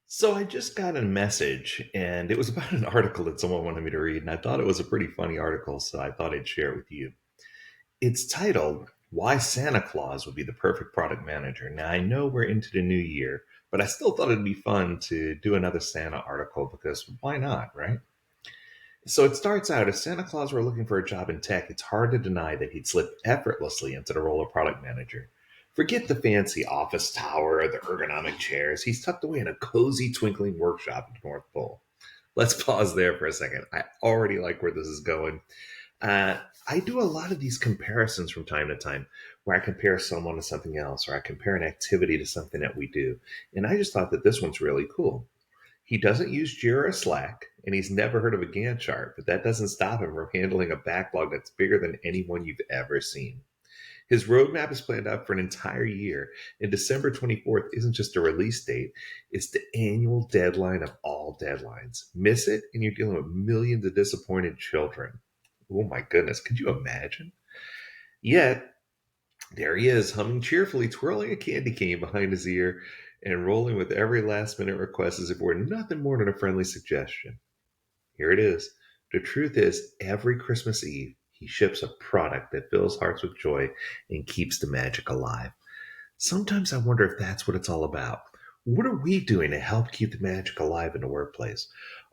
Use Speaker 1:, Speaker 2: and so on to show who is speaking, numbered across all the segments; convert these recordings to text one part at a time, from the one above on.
Speaker 1: So I just got a message, and it was about an article that someone wanted me to read, and I thought it was a pretty funny article, so I thought I'd share it with you. It's titled "Why Santa Claus Would Be the Perfect Product Manager." Now I know we're into the new year, but I still thought it'd be fun to do another Santa article because why not, right? So it starts out, if Santa Claus were looking for a job in tech, it's hard to deny that he'd slip effortlessly into the role of product manager. Forget the fancy office tower or the ergonomic chairs. He's tucked away in a cozy, twinkling workshop at the North Pole. Let's pause there for a second. I already like where this is going. Uh, I do a lot of these comparisons from time to time where I compare someone to something else or I compare an activity to something that we do. And I just thought that this one's really cool. He doesn't use Jira or Slack, and he's never heard of a Gantt chart, but that doesn't stop him from handling a backlog that's bigger than anyone you've ever seen. His roadmap is planned out for an entire year, and December 24th isn't just a release date, it's the annual deadline of all deadlines. Miss it, and you're dealing with millions of disappointed children. Oh my goodness, could you imagine? Yet, there he is, humming cheerfully, twirling a candy cane behind his ear, and rolling with every last minute request as if it were nothing more than a friendly suggestion. Here it is. The truth is, every Christmas Eve, he ships a product that fills hearts with joy and keeps the magic alive. Sometimes I wonder if that's what it's all about. What are we doing to help keep the magic alive in the workplace?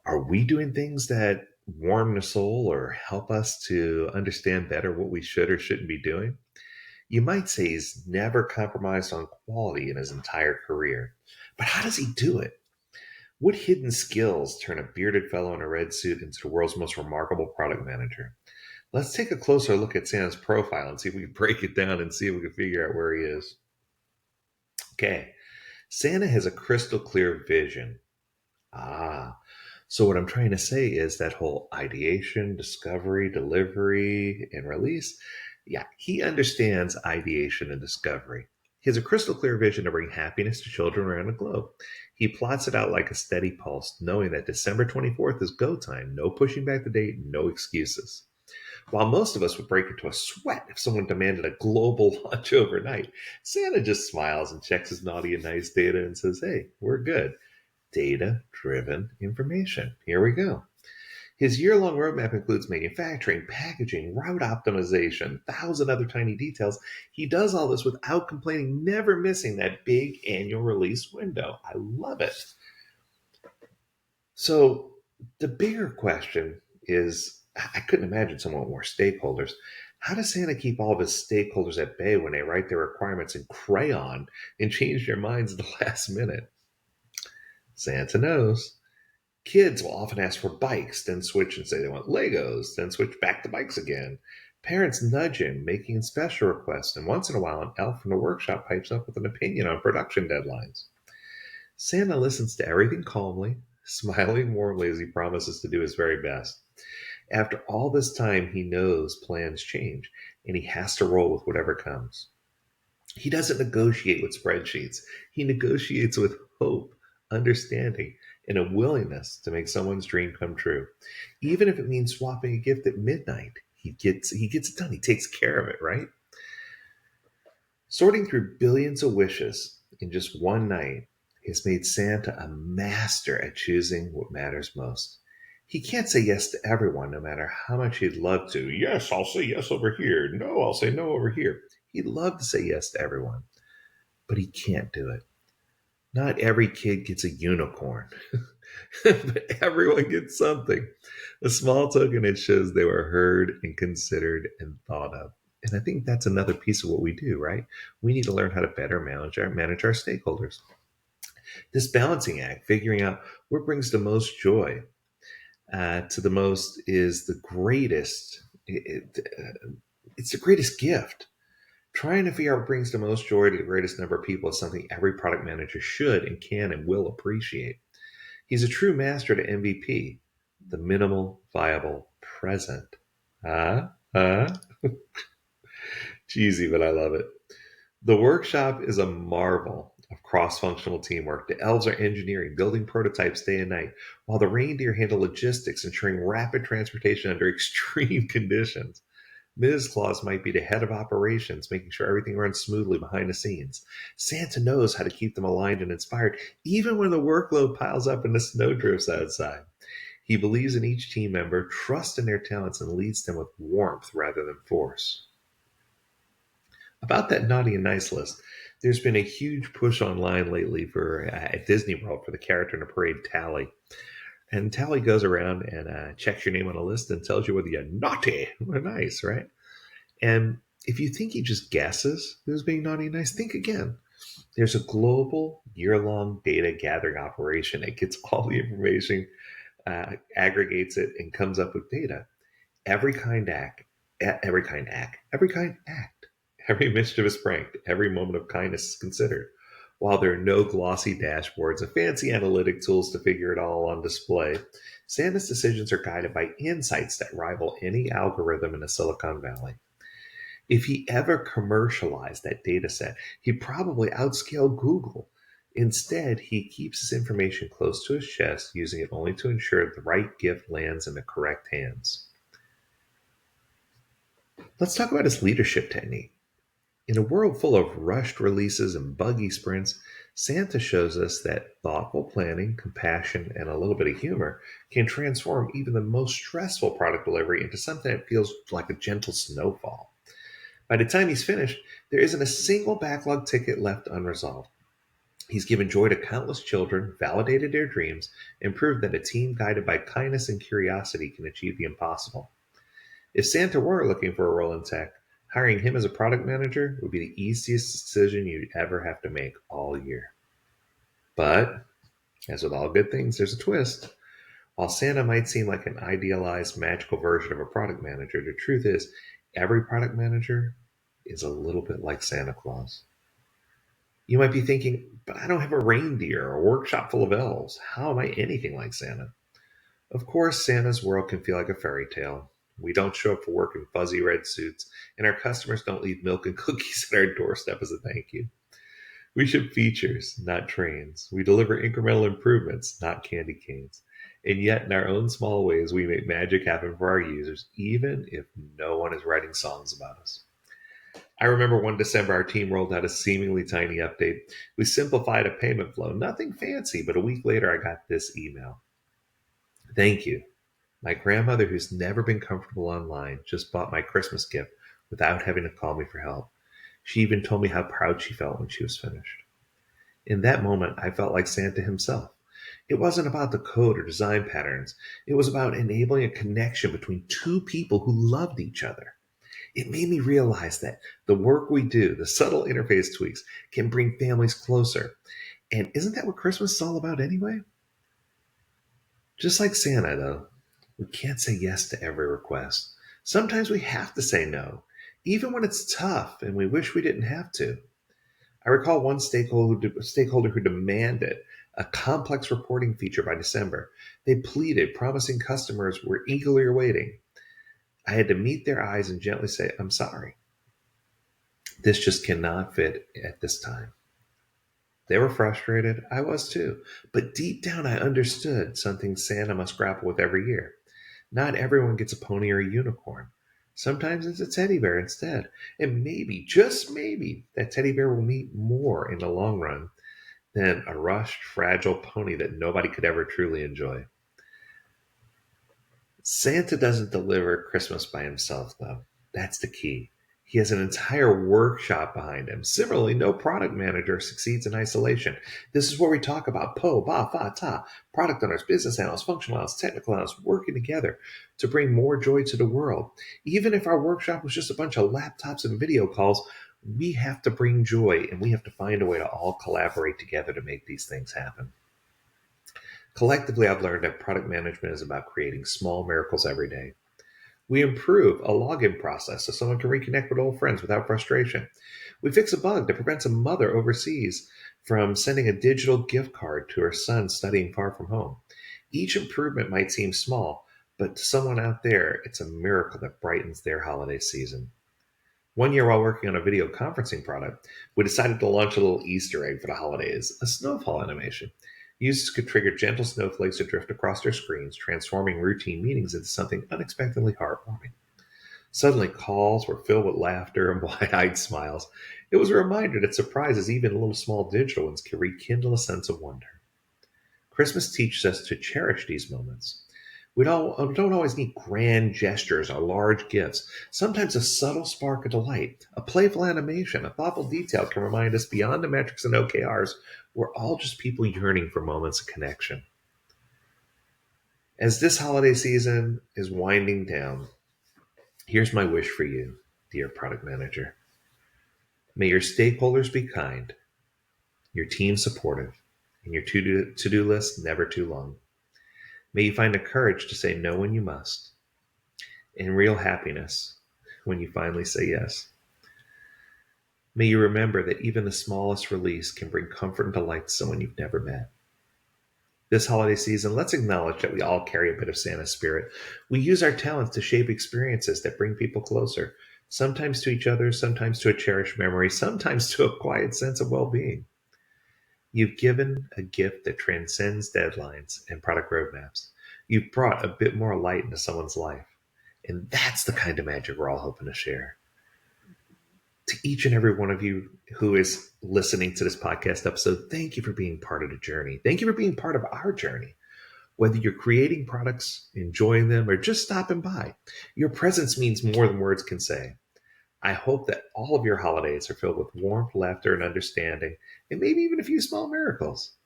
Speaker 1: Are we doing things that warm the soul or help us to understand better what we should or shouldn't be doing? You might say he's never compromised on quality in his entire career. But how does he do it? What hidden skills turn a bearded fellow in a red suit into the world's most remarkable product manager? Let's take a closer look at Santa's profile and see if we can break it down and see if we can figure out where he is. Okay, Santa has a crystal clear vision. Ah, so what I'm trying to say is that whole ideation, discovery, delivery, and release. Yeah, he understands ideation and discovery. He has a crystal clear vision to bring happiness to children around the globe. He plots it out like a steady pulse, knowing that December 24th is go time, no pushing back the date, no excuses. While most of us would break into a sweat if someone demanded a global launch overnight, Santa just smiles and checks his naughty and nice data and says, hey, we're good. Data driven information. Here we go. His year long roadmap includes manufacturing, packaging, route optimization, 1,000 other tiny details. He does all this without complaining, never missing that big annual release window. I love it. So, the bigger question is I couldn't imagine someone with more stakeholders. How does Santa keep all of his stakeholders at bay when they write their requirements in crayon and change their minds at the last minute? Santa knows. Kids will often ask for bikes, then switch and say they want Legos, then switch back to bikes again. Parents nudge him, making special requests, and once in a while, an elf from the workshop pipes up with an opinion on production deadlines. Santa listens to everything calmly, smiling warmly as he promises to do his very best. After all this time, he knows plans change, and he has to roll with whatever comes. He doesn't negotiate with spreadsheets. He negotiates with hope, understanding, and a willingness to make someone's dream come true. Even if it means swapping a gift at midnight, he gets it done. He takes care of it, right? Sorting through billions of wishes in just one night has made Santa a master at choosing what matters most. He can't say yes to everyone, no matter how much he'd love to. Yes, I'll say yes over here. No, I'll say no over here. He'd love to say yes to everyone, but he can't do it. Not every kid gets a unicorn, but everyone gets something. A small token that shows they were heard and considered and thought of. And I think that's another piece of what we do, right? We need to learn how to better manage our stakeholders. This balancing act, figuring out what brings the most joy to the most, is the greatest. It's the greatest gift. Trying to figure out what brings the most joy to the greatest number of people is something every product manager should and can and will appreciate. He's a true master to MVP, the minimal viable present. Ah, cheesy, but I love it. The workshop is a marvel of cross functional teamwork. The elves are engineering, building prototypes day and night, while the reindeer handle logistics, ensuring rapid transportation under extreme conditions. Ms. Claus might be the head of operations, making sure everything runs smoothly behind the scenes. Santa knows how to keep them aligned and inspired, even when the workload piles up and the snow drifts outside. He believes in each team member, trusts in their talents, and leads them with warmth rather than force. About that naughty and nice list, there's been a huge push online lately for at Disney World for the character in the parade tally. And tally goes around and checks your name on a list and tells you whether you're naughty or nice, right? And if you think he just guesses who's being naughty and nice, think again. There's a global year-long data gathering operation that gets all the information, aggregates it, and comes up with data. Every kind act, every kind act, every mischievous prank, every moment of kindness is considered. While there are no glossy dashboards or fancy analytic tools to figure it all on display, Santa's decisions are guided by insights that rival any algorithm in the Silicon Valley. If he ever commercialized that data set, he'd probably outscale Google. Instead, he keeps his information close to his chest, using it only to ensure the right gift lands in the correct hands. Let's talk about his leadership technique. In a world full of rushed releases and buggy sprints, Santa shows us that thoughtful planning, compassion, and a little bit of humor can transform even the most stressful product delivery into something that feels like a gentle snowfall. By the time he's finished, there isn't a single backlog ticket left unresolved. He's given joy to countless children, validated their dreams, and proved that a team guided by kindness and curiosity can achieve the impossible. If Santa were looking for a role in tech, hiring him as a product manager would be the easiest decision you'd ever have to make all year. But, as with all good things, there's a twist. While Santa might seem like an idealized, magical version of a product manager, the truth is, every product manager is a little bit like Santa Claus. You might be thinking, but I don't have a reindeer or a workshop full of elves. How am I anything like Santa? Of course, Santa's world can feel like a fairy tale. We don't show up for work in fuzzy red suits, and our customers don't leave milk and cookies at our doorstep as a thank you. We ship features, not trains. We deliver incremental improvements, not candy canes. And yet, in our own small ways, we make magic happen for our users, even if no one is writing songs about us. I remember one December, our team rolled out a seemingly tiny update. We simplified a payment flow, nothing fancy, but a week later, I got this email. Thank you. My grandmother, who's never been comfortable online, just bought my Christmas gift without having to call me for help. She even told me how proud she felt when she was finished. In that moment, I felt like Santa himself. It wasn't about the code or design patterns. It was about enabling a connection between two people who loved each other. It made me realize that the work we do, the subtle interface tweaks, can bring families closer. And isn't that what Christmas is all about anyway? Just like Santa, though, we can't say yes to every request. Sometimes we have to say no, even when it's tough and we wish we didn't have to. I recall one stakeholder who demanded a complex reporting feature by December. They pleaded, promising customers were eagerly awaiting. I had to meet their eyes and gently say, I'm sorry. This just cannot fit at this time. They were frustrated. I was too. But deep down, I understood something Santa must grapple with every year. Not everyone gets a pony or a unicorn. Sometimes it's a teddy bear instead. And maybe, just maybe, that teddy bear will mean more in the long run than a rushed, fragile pony that nobody could ever truly enjoy. Santa doesn't deliver Christmas by himself, though. That's the key. He has an entire workshop behind him. Similarly, no product manager succeeds in isolation. This is where we talk about po, ba, fa, ta, product owners, business analysts, functional analysts, technical analysts working together to bring more joy to the world. Even if our workshop was just a bunch of laptops and video calls, we have to bring joy and we have to find a way to all collaborate together to make these things happen. Collectively, I've learned that product management is about creating small miracles every day. We improve a login process so someone can reconnect with old friends without frustration. We fix a bug that prevents a mother overseas from sending a digital gift card to her son studying far from home. Each improvement might seem small, but to someone out there, it's a miracle that brightens their holiday season. One year while working on a video conferencing product, we decided to launch a little Easter egg for the holidays, a snowfall animation. Users could trigger gentle snowflakes to drift across their screens, transforming routine meetings into something unexpectedly heartwarming. Suddenly, calls were filled with laughter and wide eyed smiles. It was a reminder that surprises, even little small digital ones, can rekindle a sense of wonder. Christmas teaches us to cherish these moments. We don't always need grand gestures or large gifts. Sometimes a subtle spark of delight, a playful animation, a thoughtful detail can remind us beyond the metrics and OKRs, we're all just people yearning for moments of connection. As this holiday season is winding down, here's my wish for you, dear product manager. May your stakeholders be kind, your team supportive, and your to-do list never too long. May you find the courage to say no when you must, and real happiness when you finally say yes. May you remember that even the smallest release can bring comfort and delight to someone you've never met. This holiday season, let's acknowledge that we all carry a bit of Santa's spirit. We use our talents to shape experiences that bring people closer, sometimes to each other, sometimes to a cherished memory, sometimes to a quiet sense of well being. You've given a gift that transcends deadlines and product roadmaps. You've brought a bit more light into someone's life. And that's the kind of magic we're all hoping to share. To each and every one of you who is listening to this podcast episode, thank you for being part of the journey. Thank you for being part of our journey. Whether you're creating products, enjoying them, or just stopping by, your presence means more than words can say. I hope that all of your holidays are filled with warmth, laughter, and understanding, and maybe even a few small miracles.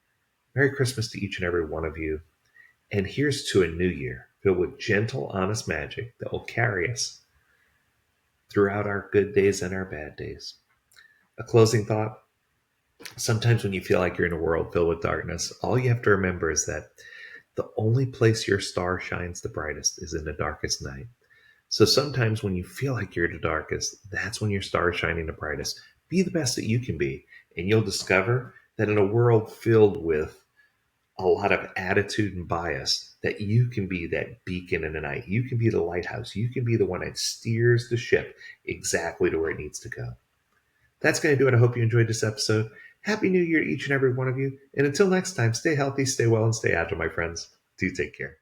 Speaker 1: Merry Christmas to each and every one of you. And here's to a new year filled with gentle, honest magic that will carry us throughout our good days and our bad days. A closing thought. Sometimes when you feel like you're in a world filled with darkness, all you have to remember is that the only place your star shines the brightest is in the darkest night. So sometimes when you feel like you're the darkest, that's when your star is shining the brightest. Be the best that you can be, and you'll discover that in a world filled with a lot of attitude and bias, that you can be that beacon in the night. You can be the lighthouse. You can be the one that steers the ship exactly to where it needs to go. That's going to do it. I hope you enjoyed this episode. Happy New Year to each and every one of you. And until next time, stay healthy, stay well, and stay agile, my friends. Do take care.